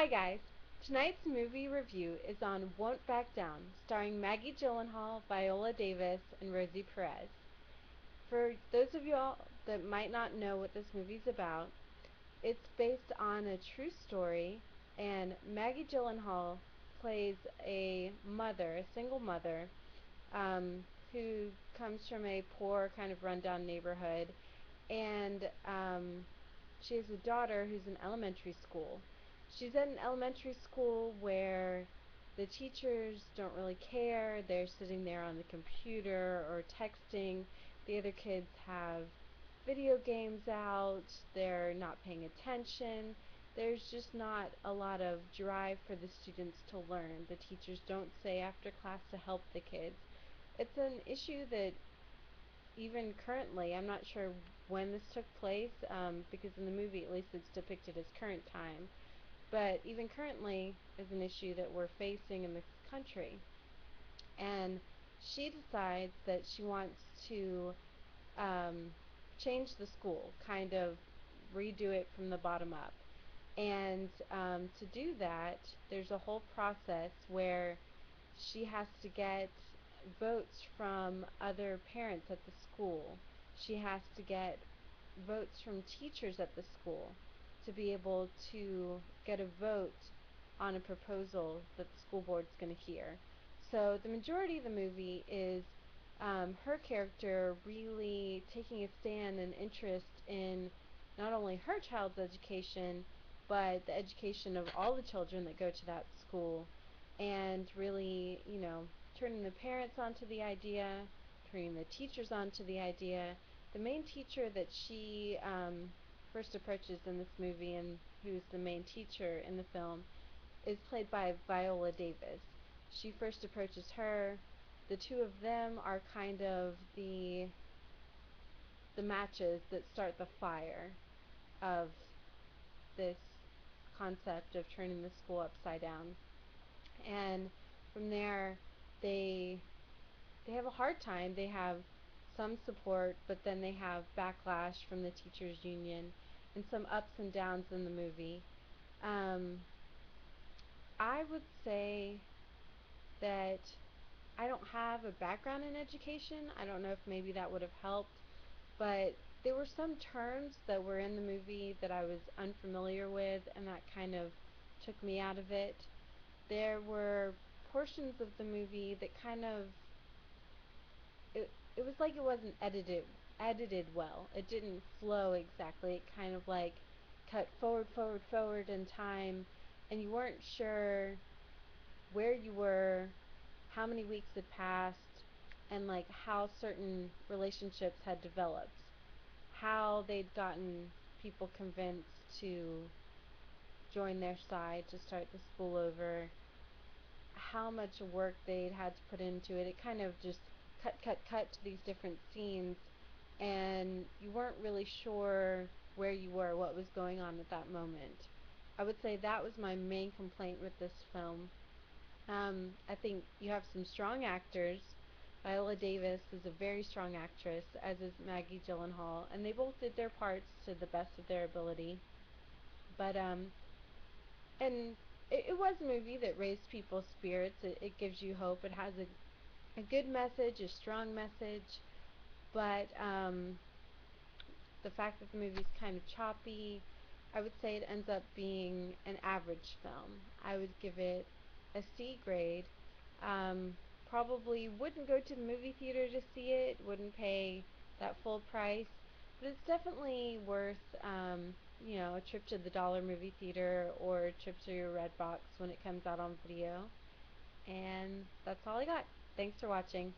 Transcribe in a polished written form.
Hi guys! Tonight's movie review is on Won't Back Down, starring Maggie Gyllenhaal, Viola Davis, and Rosie Perez. For those of y'all that might not know what this movie's about, it's based on a true story, and Maggie Gyllenhaal plays a mother, a single mother, who comes from a poor, kind of rundown neighborhood, and she has a daughter who's in elementary school. She's at an elementary school where the teachers don't really care. They're sitting there on the computer or texting. The other kids have video games out. They're not paying attention. There's just not a lot of drive for the students to learn. The teachers don't stay after class to help the kids. It's an issue that even currently, I'm not sure when this took place, because in the movie at least it's depicted as current time, but even currently is an issue that we're facing in this country. And she decides that she wants to um, change the school, kind of redo it from the bottom up. And to do that, there's a whole process where she has to get votes from other parents at the school. She has to get votes from teachers at the school to be able to get a vote on a proposal that the school board's going to hear. So the majority of the movie is her character really taking a stand and interest in not only her child's education, but the education of all the children that go to that school, and really, turning the parents onto the idea, turning the teachers onto the idea. The main teacher that she first approaches in this movie, and who's the main teacher in the film, is played by Viola Davis. She first approaches her. The two of them are kind of the matches that start the fire of this concept of turning the school upside down. And from there, they they have a hard time. They have some support, but then they have backlash from the teachers union and some ups and downs in the movie. Um, I would say that I don't have a background in education. I don't know if maybe that would have helped, but there were some terms that were in the movie that I was unfamiliar with, and that kind of took me out of it. There were portions of the movie that kind of it was like it wasn't edited well. It didn't flow exactly. It kind of like cut forward in time, and you weren't sure where you were, how many weeks had passed, and like how certain relationships had developed, how they'd gotten people convinced to join their side to start the school over, how much work they'd had to put into it. It kind of just cut to these different scenes, and you weren't really sure where you were, what was going on at that moment. I would say that was my main complaint with this film. I think you have some strong actors. Viola Davis is a very strong actress, as is Maggie Gyllenhaal, and they both did their parts to the best of their ability. But and it was a movie that raised people's spirits. It gives you hope. It has a good message, a strong message, but the fact that the movie's kind of choppy, I would say it ends up being an average film. I would give it a C grade. Um, Probably wouldn't go to the movie theater to see it, wouldn't pay that full price, but it's definitely worth, a trip to the dollar movie theater or a trip to your Redbox when it comes out on video. And that's all I got. Thanks for watching.